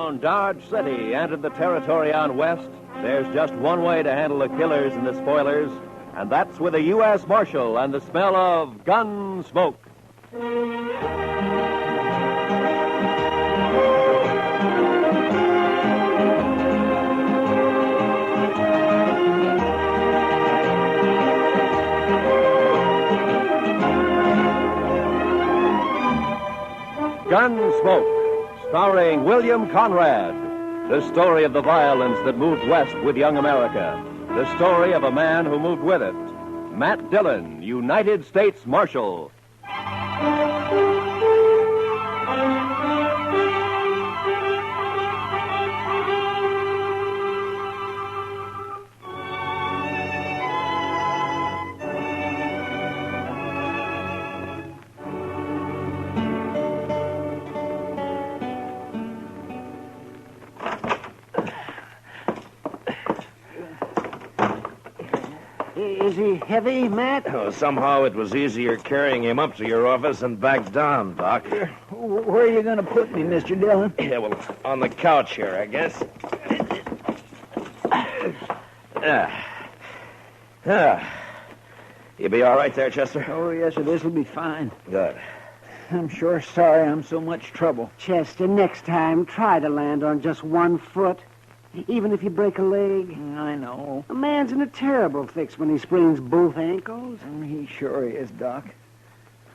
downtown Dodge City and in the territory on west, there's just one way to handle the killers and the spoilers, and that's with a U.S. Marshal and the smell of Gunsmoke. Gunsmoke, starring William Conrad. The story of the violence that moved west with young America. The story of a man who moved with it. Matt Dillon, United States Marshal. Is he heavy, Matt? Oh, somehow it was easier carrying him up to your office and back down, Doc. Where are you going to put me, Mr. Dillon? Yeah, well, on the couch here, I guess. You be all right there, Chester? Oh, yes, sir. This'll be fine. Good. I'm sure sorry I'm so much trouble. Chester, next time, try to land on just one foot. Even if you break a leg. I know. A man's in a terrible fix when he sprains both ankles. He sure is, Doc.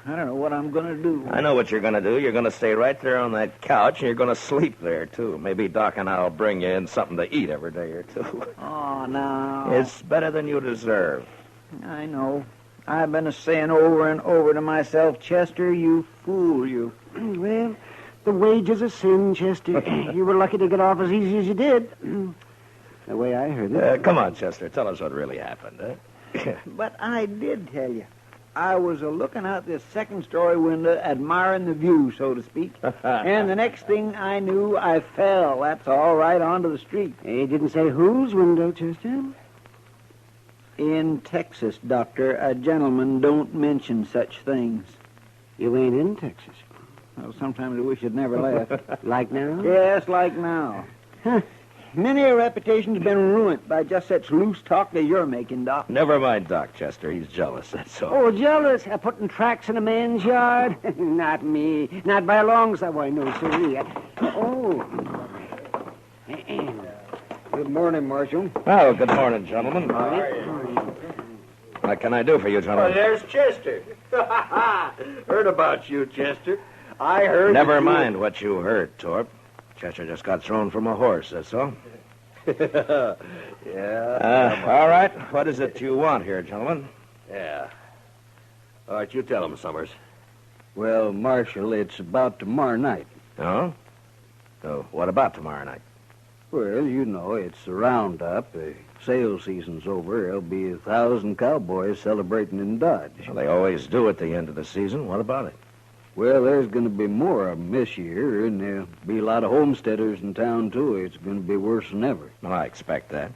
I don't know what I'm going to do. I know what you're going to do. You're going to stay right there on that couch, and you're going to sleep there, too. Maybe Doc and I'll bring you in something to eat every day or two. Oh, no. It's better than you deserve. I know. I've been saying over and over to myself, Chester, you fool, you. Well, the wages of sin, Chester. You were lucky to get off as easy as you did. The way I heard it. Come on, Chester. Tell us what really happened, huh? But I did tell you. I was looking out this second-story window, admiring the view, so to speak. And the next thing I knew, I fell. That's all right onto the street. He didn't say whose window, Chester. In Texas, Doctor, a gentleman don't mention such things. You ain't in Texas. Well, sometimes I wish I'd never left. Like now? Yes, like now. Many a reputation's been ruined by just such loose talk that you're making, Doc. Never mind Doc, Chester. He's jealous, that's all. Oh, jealous? Putting tracks in a man's yard? Not me. Not by a long shot. Why, no, sir. Oh. Good morning, Marshal. Well, good morning, gentlemen. What can I do for you, gentlemen? Oh, there's Chester. Heard about you, Chester. I heard... Never mind what you heard, Torp. Chester just got thrown from a horse, that's all. Yeah. All right. What is it you want here, gentlemen? Yeah. All right, you tell him, Summers. Well, Marshal, it's about tomorrow night. Oh? So what about tomorrow night? Well, you know, it's the roundup. The sales season's over. There'll be 1,000 cowboys celebrating in Dodge. Well, they always do at the end of the season. What about it? Well, there's going to be more of them this year, and there'll be a lot of homesteaders in town, too. It's going to be worse than ever. Well, I expect that.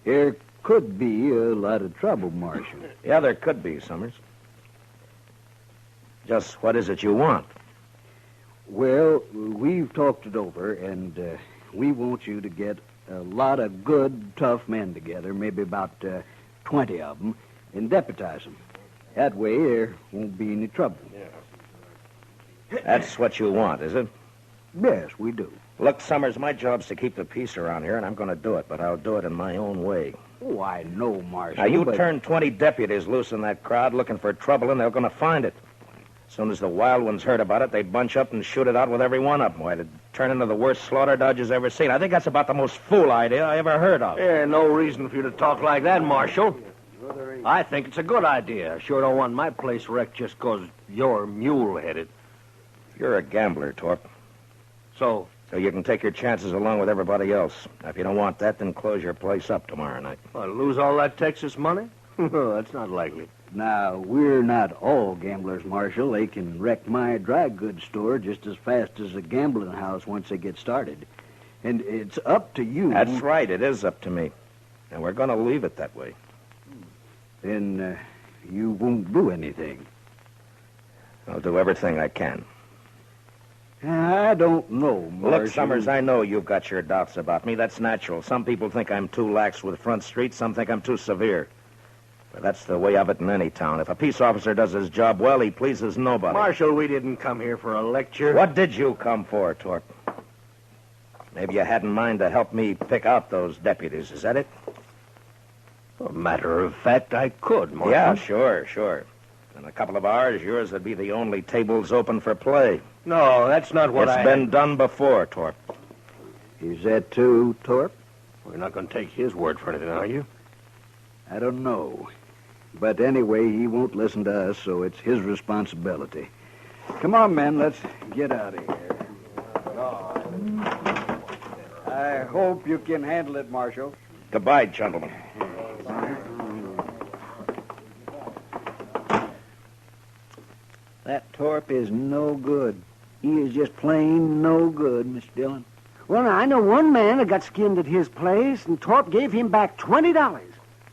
There could be a lot of trouble, Marshal. Yeah, there could be, Summers. Just what is it you want? Well, we've talked it over, and we want you to get a lot of good, tough men together, maybe about 20 of them, and deputize them. That way, there won't be any trouble. That's what you want, is it? Yes, we do. Look, Summers, my job's to keep the peace around here, and I'm going to do it, but I'll do it in my own way. Oh, I know, Marshal. Now, you but... turn 20 deputies loose in that crowd looking for trouble, and they're going to find it. As soon as the wild ones heard about it, they'd bunch up and shoot it out with every one of them. Why, it'd turn into the worst slaughter Dodge's ever seen. I think that's about the most fool idea I ever heard of. Yeah, no reason for you to talk like that, Marshal. I think it's a good idea. I sure don't want my place wrecked just 'cause you're mule-headed. You're a gambler, Torp. So you can take your chances along with everybody else. Now, if you don't want that, then close your place up tomorrow night. lose all that Texas money? That's not likely. Now, we're not all gamblers, Marshal. They can wreck my dry goods store just as fast as a gambling house once they get started. And it's up to you. That's right. It is up to me. And we're going to leave it that way. Then you won't do anything. I'll do everything I can. I don't know, Marshal. Look, Summers, I know you've got your doubts about me. That's natural. Some people think I'm too lax with Front Street. Some think I'm too severe. But that's the way of it in any town. If a peace officer does his job well, he pleases nobody. Marshal, we didn't come here for a lecture. What did you come for, Torp? Maybe you had in mind to help me pick out those deputies. Is that it? A matter of fact, I could, Marshal. Yeah, sure. In a couple of hours, yours would be the only tables open for play. No, that's not what It's been done before, Torp. Is that true, Torp? We're not going to take his word for anything, are you? I don't know. But anyway, he won't listen to us, so it's his responsibility. Come on, men, let's get out of here. I hope you can handle it, Marshal. Goodbye, gentlemen. That Torp is no good. He is just plain no good, Mr. Dillon. Well, now, I know one man that got skinned at his place, and Torp gave him back $20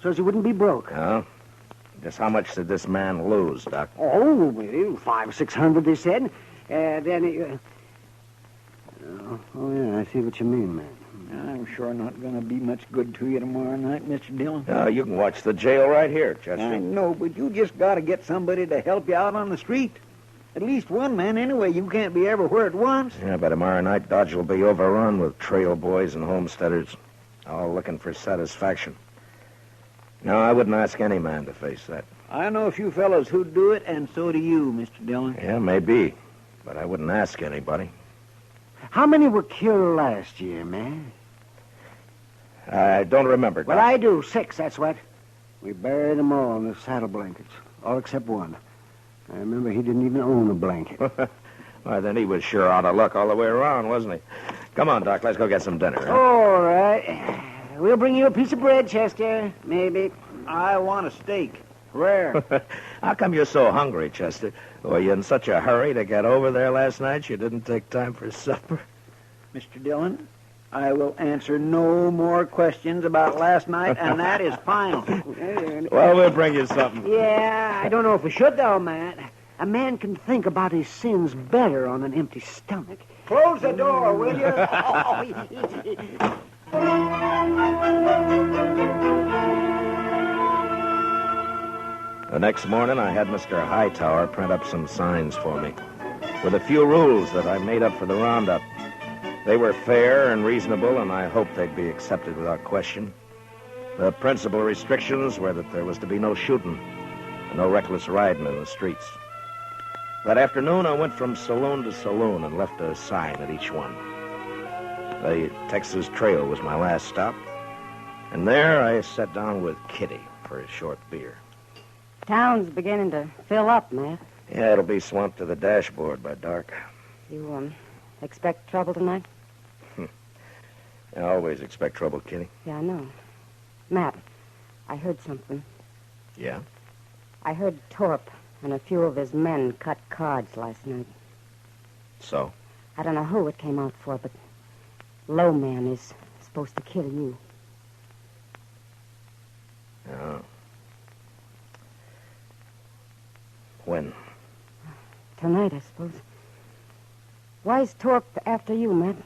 so he wouldn't be broke. Oh? Just how much did this man lose, Doc? Oh, well, $500-600, they said. Then he... yeah, I see what you mean, man. I'm sure not going to be much good to you tomorrow night, Mr. Dillon. You can watch the jail right here, I Chester. know, but you just got to get somebody to help you out on the street. At least one man, anyway. You can't be everywhere at once. Yeah, by tomorrow night, Dodge will be overrun with trail boys and homesteaders, all looking for satisfaction. No, I wouldn't ask any man to face that. I know a few fellows who'd do it, and so do you, Mr. Dillon. Yeah, maybe, but I wouldn't ask anybody. How many were killed last year, man? I don't remember, Doc. Well, I do. 6, that's what. We buried them all in the saddle blankets, all except one. I remember he didn't even own a blanket. Well, then he was sure out of luck all the way around, wasn't he? Come on, Doc, let's go get some dinner. Huh? All right. We'll bring you a piece of bread, Chester. Maybe. I want a steak. Rare. How come you're so hungry, Chester? Were you in such a hurry to get over there last night you didn't take time for supper? Mr. Dillon, I will answer no more questions about last night, and that is final. Well, we'll bring you something. Yeah, I don't know if we should, though, Matt. A man can think about his sins better on an empty stomach. Close the door, will you? The next morning, I had Mr. Hightower print up some signs for me, with a few rules that I made up for the roundup. They were fair and reasonable, and I hoped they'd be accepted without question. The principal restrictions were that there was to be no shooting and no reckless riding in the streets. That afternoon, I went from saloon to saloon and left a sign at each one. The Texas Trail was my last stop, and there I sat down with Kitty for a short beer. Town's beginning to fill up, Matt. Yeah, it'll be swamped to the dashboard by dark. You, expect trouble tonight? I always expect trouble, Kitty. Yeah, I know. Matt, I heard something. Yeah? I heard Torp and a few of his men cut cards last night. So? I don't know who it came out for, but Low Man is supposed to kill you. Oh. When? Tonight, I suppose. Why's Torp after you, Matt?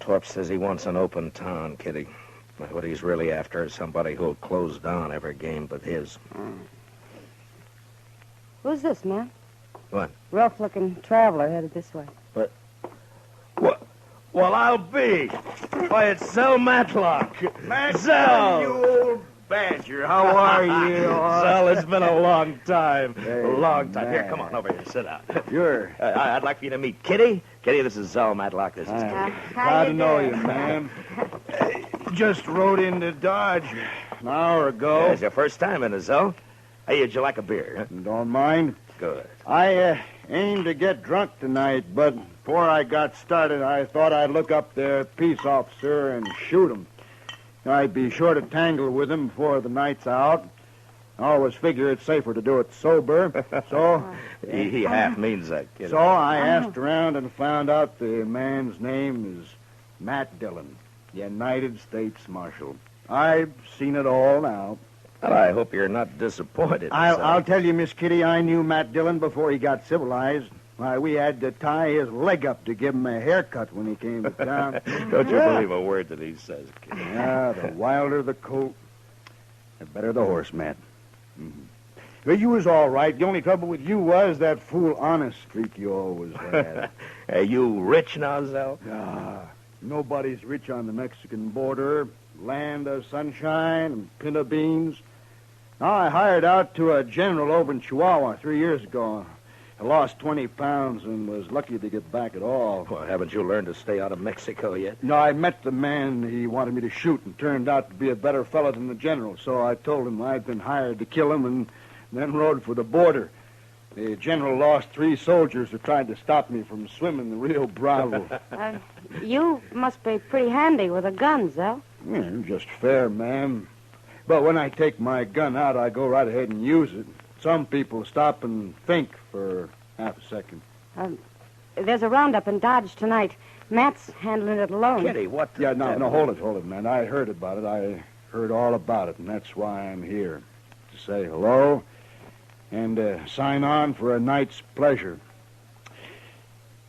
Torp says he wants an open town, Kitty. But what he's really after is somebody who'll close down every game but his. Who's this, Matt? What? Rough-looking traveler headed this way. What? Well, I'll be. Why, it's Zell Matlock. Zell! You old badger, how are you? Zell, it's been a long time. A long time. Here, come on over here. Sit down. Sure. I'd like for you to meet Kitty. Kitty, this is Zell Matlock. This is Kitty. Glad to know you, ma'am. Just rode into Dodge an hour ago. It's your first time in it, Zell. Hey, would you like a beer? Huh? Don't mind. Good. I aimed to get drunk tonight, but before I got started, I thought I'd look up their peace officer and shoot him. I'd be sure to tangle with him before the night's out. I always figure it's safer to do it sober. So He half means that, Kitty. so I asked around and found out the man's name is Matt Dillon, United States Marshal. I've seen it all now. Well, I hope you're not disappointed. I'll tell you, Miss Kitty, I knew Matt Dillon before he got civilized. Why, we had to tie his leg up to give him a haircut when he came to town. Don't you believe a word that he says, kid. Yeah, the wilder the colt, the better the horse, Matt. But you was all right. The only trouble with you was that fool honest streak you always had. Are you rich now, Zell? Ah, nobody's rich on the Mexican border. Land of sunshine and pinto beans. Now, I hired out to a general over in Chihuahua 3 years ago. I lost 20 pounds and was lucky to get back at all. Well, haven't you learned to stay out of Mexico yet? No, I met the man he wanted me to shoot and turned out to be a better fellow than the general. So I told him I'd been hired to kill him and then rode for the border. The general lost 3 soldiers who tried to stop me from swimming the Rio Bravo. You must be pretty handy with a gun, Zell. Yeah, just fair, ma'am. But when I take my gun out, I go right ahead and use it. Some people stop and think for half a second. There's a roundup in Dodge tonight. Matt's handling it alone. Kitty, what? Yeah, no, hold it, man. I heard about it. I heard all about it, and that's why I'm here. To say hello and sign on for a night's pleasure.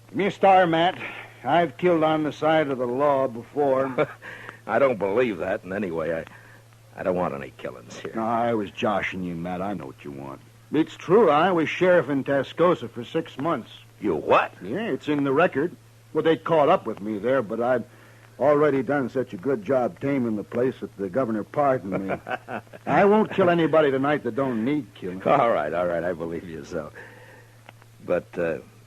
Give me a star, Matt. I've killed on the side of the law before. I don't believe that, and anyway, I don't want any killings here. No, I was joshing you, Matt. I know what you want. It's true. I was sheriff in Tascosa for 6 months. You what? Yeah, it's in the record. Well, they caught up with me there, but I'd already done such a good job taming the place that the governor pardoned me. I won't kill anybody tonight that don't need killing. All right, I believe you so. But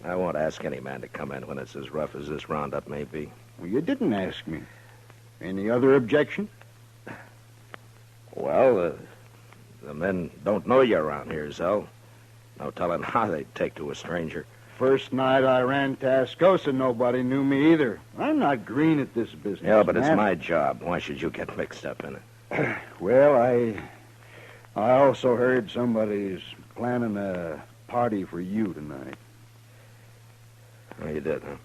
I won't ask any man to come in when it's as rough as this roundup may be. Well, you didn't ask me. Any other objection? Well, the men don't know you around here, Zell. No telling how they'd take to a stranger. First night I ran Tascosa, nobody knew me either. I'm not green at this business. Yeah, but it's Matt. my job. Why should you get mixed up in it? Well, I also heard somebody's planning a party for you tonight. Oh, you did, huh?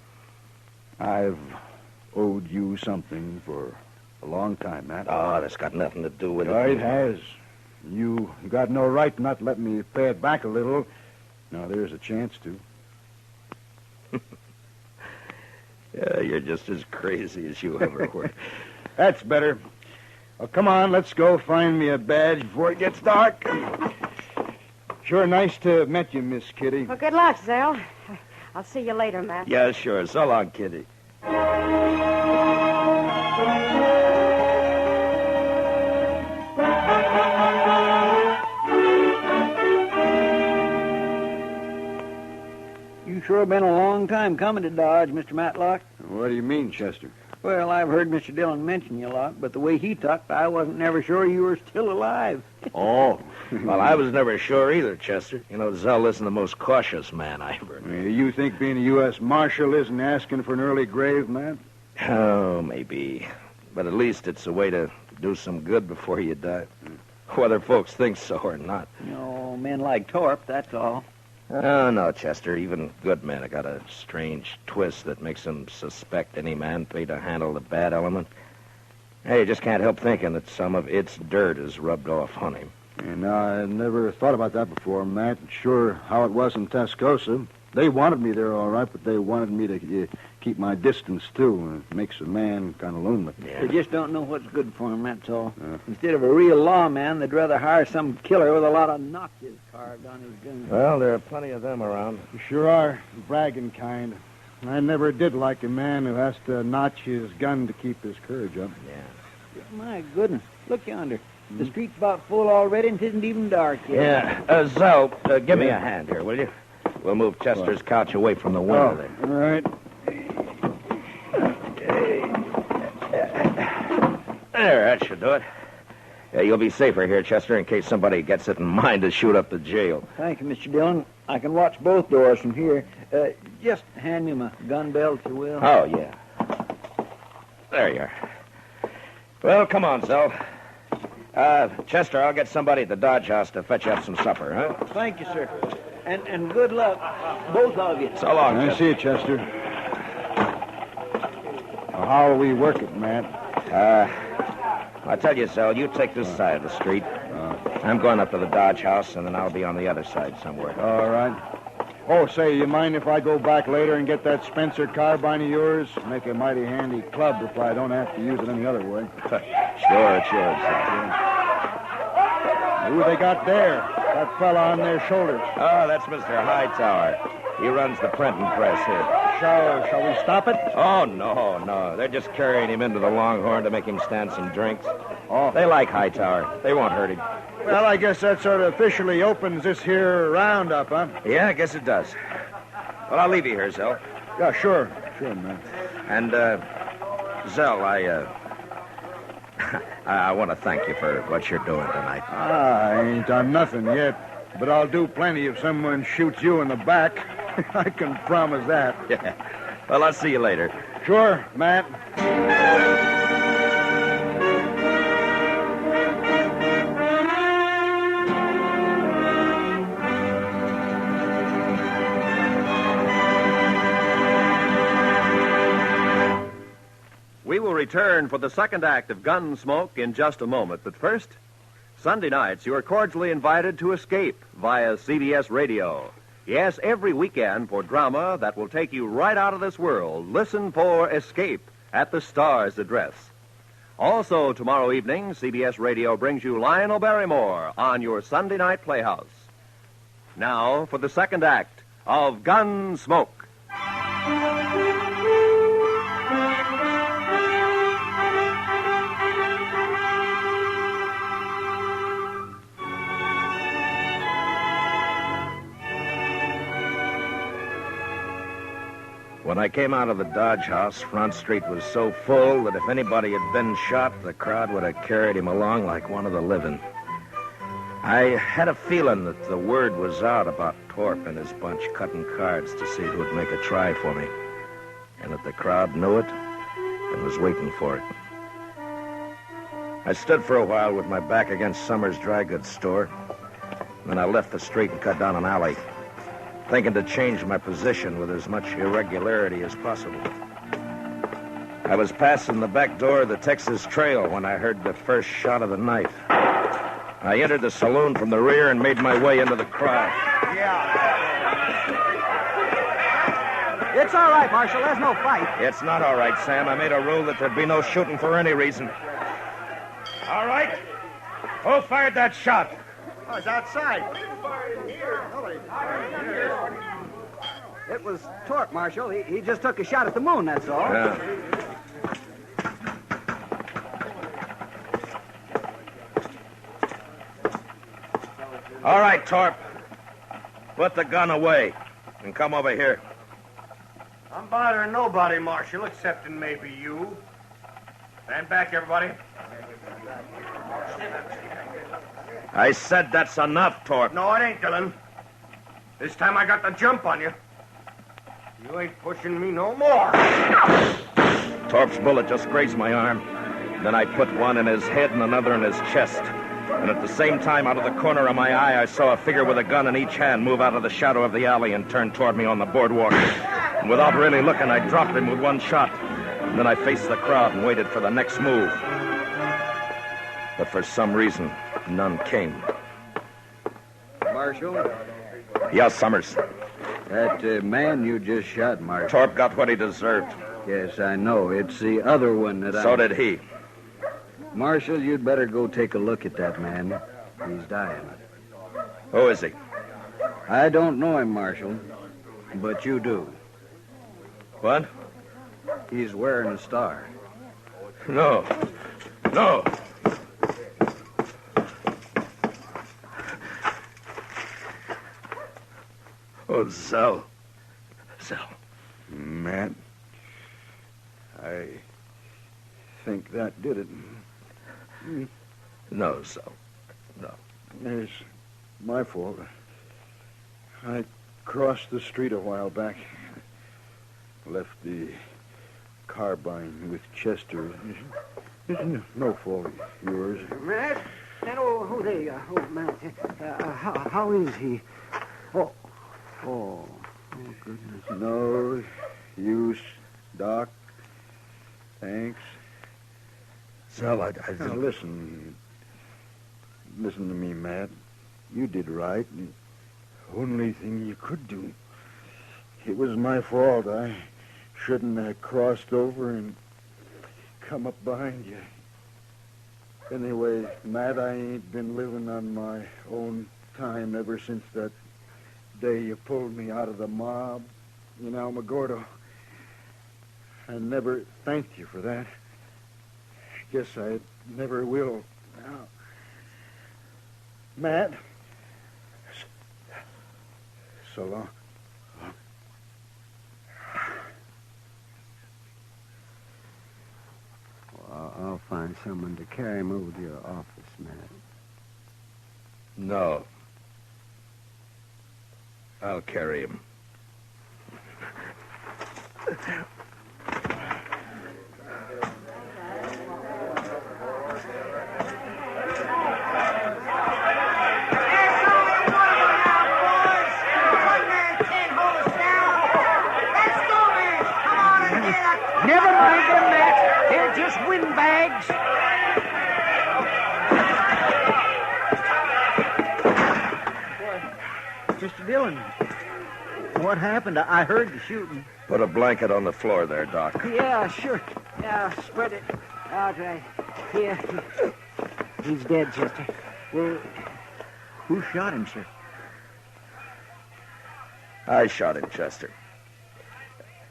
I've owed you something for a long time, Matt. Oh, that's got nothing to do with it. Oh, it has. You got no right not to let me pay it back a little. Now, there's a chance to. Yeah, you're just as crazy as you ever were. That's better. Well, come on, let's go find me a badge before it gets dark. Sure nice to have met you, Miss Kitty. Well, good luck, Zell. I'll see you later, Matt. Yeah, sure. So long, Kitty. You sure been a long time coming to Dodge, Mr. Matlock. What do you mean, Chester? Well, I've heard Mr. Dillon mention you a lot, but the way he talked, I wasn't never sure you were still alive. Oh. Well, I was never sure either, Chester. You know, Zell isn't the most cautious man I ever knew. You think being a U.S. Marshal isn't asking for an early grave, man? Oh, maybe. But at least it's a way to do some good before you die. Whether folks think so or not. You know, men like Torp, that's all. Oh, no, Chester. Even good men have got a strange twist that makes them suspect any man paid to handle the bad element. Hey, you just can't help thinking that some of its dirt is rubbed off on him. And I never thought about that before, Matt. Sure how it was in Tascosa. They wanted me there, all right, but they wanted me to keep my distance, too. It makes a man kind of lonely. Yeah. They just don't know what's good for them, that's all. Instead of a real lawman, they'd rather hire some killer with a lot of notches carved on his gun. Well, there are plenty of them around. You sure are. Bragging kind. I never did like a man who has to notch his gun to keep his courage up. Yeah. My goodness, look yonder. The street's about full already and it isn't even dark yet. Yeah. Zell, give me a hand here, will you? We'll move Chester's couch away from the window there. All right. There, that should do it. Yeah, you'll be safer here, Chester, in case somebody gets it in mind to shoot up the jail. Thank you, Mr. Dillon. I can watch both doors from here. Just hand me my gun belt, if you will. Oh, yeah. There you are. Well, come on, Zell. Chester, I'll get somebody at the Dodge House to fetch you up some supper, huh? Thank you, sir. And good luck, both of you. So long, I Chester. see you, Chester. Well, how will we work it, Matt? I tell you, Zell, you take this side of the street. I'm going up to the Dodge House, and then I'll be on the other side somewhere. All right. Oh, say, you mind if I go back later and get that Spencer carbine of yours? Make a mighty handy club if I don't have to use it any other way. Sure, it's yours, Sal. Who they got there? That fella on their shoulders. Oh, that's Mr. Hightower. He runs the printing press here. Shall we stop it? Oh, no. They're just carrying him into the Longhorn to make him stand some drinks. Oh. They like Hightower. They won't hurt him. Well, I guess that sort of officially opens this here roundup, huh? Yeah, I guess it does. Well, I'll leave you here, Zell. Yeah, sure. Sure, man. And, Zell, I want to thank you for what you're doing tonight. I ain't done nothing yet, but I'll do plenty if someone shoots you in the back. I can promise that. Yeah. Well, I'll see you later. Sure, Matt. We will return for the second act of Gunsmoke in just a moment. But first, Sunday nights, you are cordially invited to escape via CBS Radio. Yes, every weekend for drama that will take you right out of this world. Listen for Escape at the Star's address. Also, tomorrow evening, CBS Radio brings you Lionel Barrymore on your Sunday night playhouse. Now, for the second act of Gunsmoke. When I came out of the Dodge House, Front Street was so full that if anybody had been shot, the crowd would have carried him along like one of the living. I had a feeling that the word was out about Torp and his bunch cutting cards to see who'd make a try for me, and that the crowd knew it and was waiting for it. I stood for a while with my back against Summers' dry goods store. Then I left the street and cut down an alley, thinking to change my position with as much irregularity as possible. I was passing the back door of the Texas Trail when I heard the first shot of the night. I entered the saloon from the rear and made my way into the crowd. It's all right, Marshal. There's no fight. It's not all right, Sam. I made a rule that there'd be no shooting for any reason. All right. Who fired that shot? Oh, it's outside. It was Torp, Marshal. He just took a shot at the moon, that's all. Yeah. All right, Torp. Put the gun away and come over here. I'm bothering nobody, Marshal, excepting maybe you. Stand back, everybody. I said that's enough, Torp. No, it ain't, Dillon. This time I got the jump on you. You ain't pushing me no more. Torp's bullet just grazed my arm. Then I put one in his head and another in his chest. And at the same time, out of the corner of my eye, I saw a figure with a gun in each hand move out of the shadow of the alley and turn toward me on the boardwalk. And without really looking, I dropped him with one shot. And then I faced the crowd and waited for the next move. But for some reason, none came. Marshal, Yes, Summers. that man you just shot, Marshal. Torp got what he deserved. Yes, I know. It's the other one that So did he. Marshal, you'd better go take a look at that man. He's dying. Who is he? I don't know him, Marshal, but you do. What? He's wearing a star. No. No. Oh, Zell. Zell. Matt, I think that did it. No, Zell. No. It's my fault. I crossed the street a while back. Left the carbine with Chester. It's no fault of yours. Matt? Oh, there. Oh, Matt. How is he? Oh, goodness. No use, Doc. Thanks. Zell, I Now, didn't... listen. Listen to me, Matt. You did right. The only thing you could do. It was my fault. I shouldn't have crossed over and come up behind you. Anyway, Matt, I ain't been living on my own time ever since that day you pulled me out of the mob in Alamogordo. I never thanked you for that. Guess I never will now. Matt, so long. Well, I'll find someone to carry him over to your office, Matt. No. I'll carry him. Never mind them, Matt. They're just windbags. Mr. Dillon, what happened? I heard the shooting. Put a blanket on the floor there, Doc. Yeah, sure. Yeah, spread it out right here. He's dead, Chester. Well, who shot him, sir? I shot him, Chester.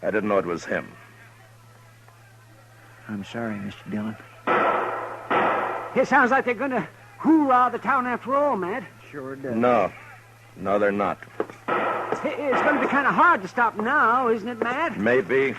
I didn't know it was him. I'm sorry, Mr. Dillon. It sounds like they're going to hoorah the town after all, Matt. Sure does. No, they're not. It's going to be kind of hard to stop now, isn't it, Matt? Maybe.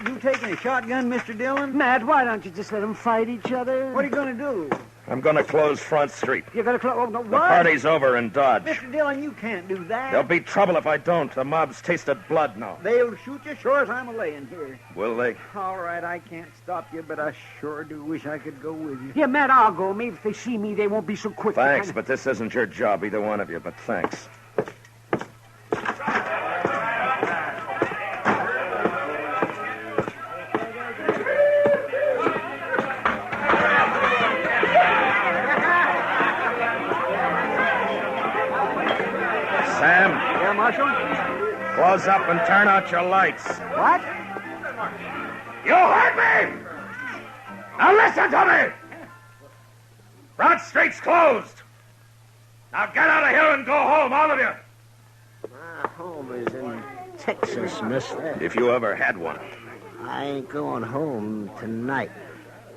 You taking a shotgun, Mr. Dillon? Matt, why don't you just let them fight each other? What are you going to do? I'm going to close Front Street. You're going to close... Oh, no, The what? party's over in Dodge. Mr. Dillon, you can't do that. There'll be trouble if I don't. The mob's tasted blood now. They'll shoot you sure as I'm a-laying here. Will they? All right, I can't stop you, but I sure do wish I could go with you. Yeah, Matt, I'll go. Maybe if they see me, they won't be so quick. to Thanks, kinda- but this isn't your job, either one of you, but thanks. Sam, Yeah, Marshal? close up and turn out your lights. What? You heard me! Now listen to me! Front Street's closed. Now get out of here and go home, all of you. My home is in Texas, mister. If you ever had one. I ain't going home tonight.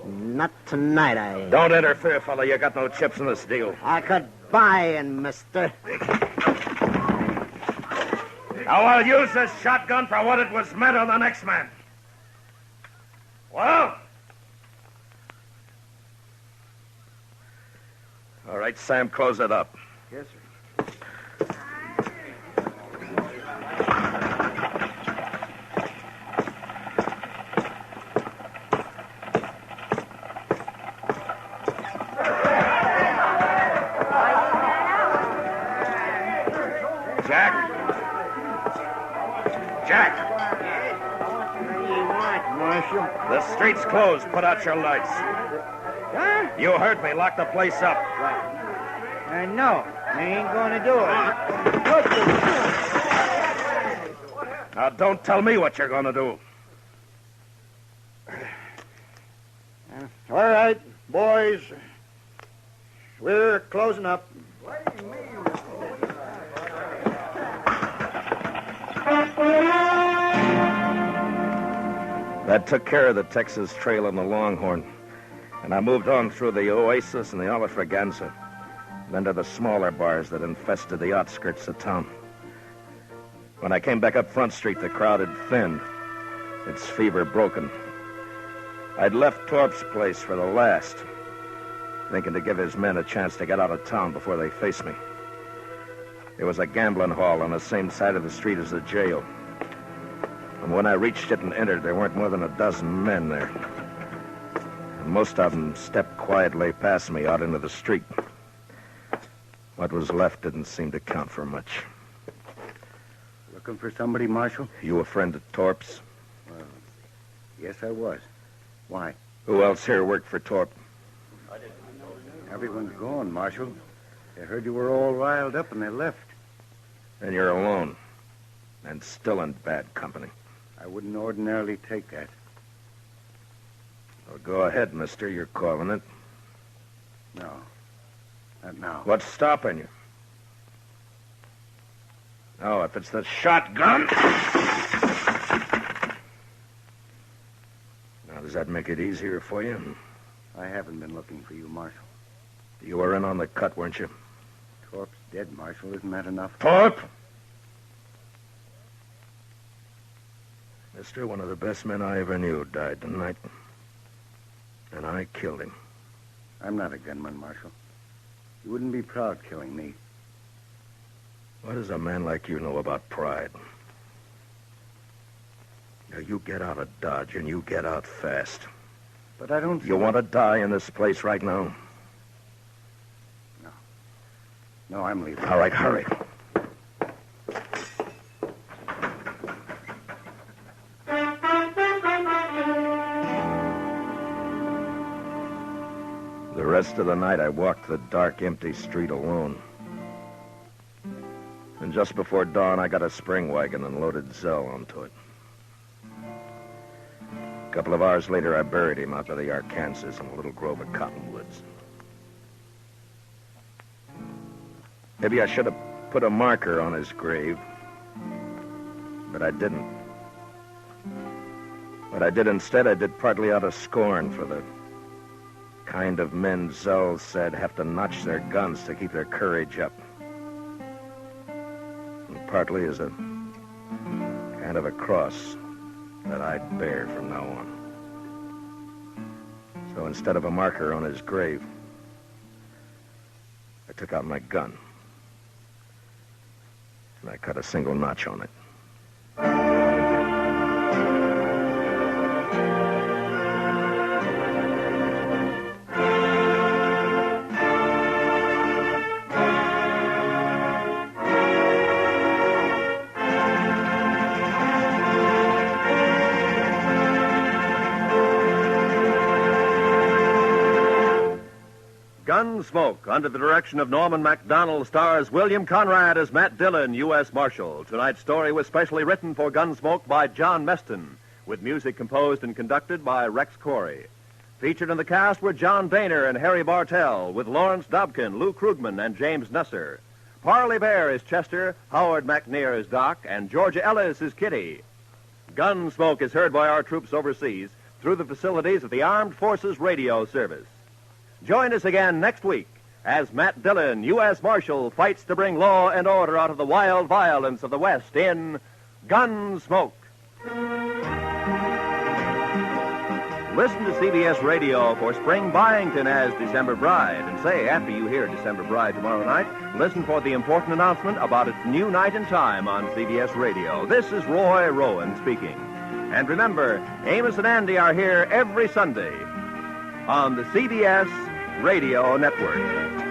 Not tonight, I ain't. Don't interfere, fella. You got no chips in this deal. I could buy in, mister. Now I'll use this shotgun for what it was meant on the next man. Well? All right, Sam, close it up. Yes, sir. Jack, What do you want, Marshal? the street's closed. Put out your lights. Huh? You heard me. Lock the place up. No, I ain't going to do it. What the... Now, don't tell me what you're going to do. All right, boys. We're closing up. That took care of the Texas Trail and the Longhorn. And I moved on through the Oasis and the Olafraganza, then to the smaller bars that infested the outskirts of town. When I came back up Front Street, the crowd had thinned, its fever broken. I'd left Torp's place for the last, thinking to give his men a chance to get out of town before they faced me. There was a gambling hall on the same side of the street as the jail. And when I reached it and entered, there weren't more than a dozen men there. And most of them stepped quietly past me out into the street. What was left didn't seem to count for much. Looking for somebody, Marshal? You a friend of Torp's? Yes, I was. Why? Who else here worked for Torp? Everyone's gone, Marshal. They heard you were all riled up and they left. And you're alone. And still in bad company. I wouldn't ordinarily take that. Well, go ahead, mister. You're calling it. No. Not now. What's stopping you? Oh, if it's the shotgun. Now, does that make it easier for you? I haven't been looking for you, Marshal. You were in on the cut, weren't you? Torp's dead, Marshal. Isn't that enough? Torp! Mister, one of the best men I ever knew died tonight. And I killed him. I'm not a gunman, Marshal. You wouldn't be proud killing me. What does a man like you know about pride? Now, you get out of Dodge, and you get out fast. But I don't... You want to die in this place right now? No. No, I'm leaving. All right, hurry. The rest of the night, I walked the dark, empty street alone. And just before dawn, I got a spring wagon and loaded Zell onto it. A couple of hours later, I buried him out by the Arkansas in a little grove of cottonwoods. Maybe I should have put a marker on his grave, but I didn't. What I did instead, I did partly out of scorn for the kind of men Zell said have to notch their guns to keep their courage up. And partly as a kind of a cross that I'd bear from now on. So instead of a marker on his grave, I took out my gun and I cut a single notch on it. Gunsmoke, under the direction of Norman Macdonald, stars William Conrad as Matt Dillon, U.S. Marshal. Tonight's story was specially written for Gunsmoke by John Meston, with music composed and conducted by Rex Corey. Featured in the cast were John Boehner and Harry Bartell, with Lawrence Dobkin, Lou Krugman, and James Nusser. Parley Bear is Chester, Howard McNear is Doc, and Georgia Ellis is Kitty. Gunsmoke is heard by our troops overseas through the facilities of the Armed Forces Radio Service. Join us again next week as Matt Dillon, U.S. Marshal, fights to bring law and order out of the wild violence of the West in Gunsmoke. Listen to CBS Radio for Spring Byington as December Bride. And say, after you hear December Bride tomorrow night, listen for the important announcement about its new night and time on CBS Radio. This is Roy Rowan speaking. And remember, Amos and Andy are here every Sunday on the CBS Radio Network.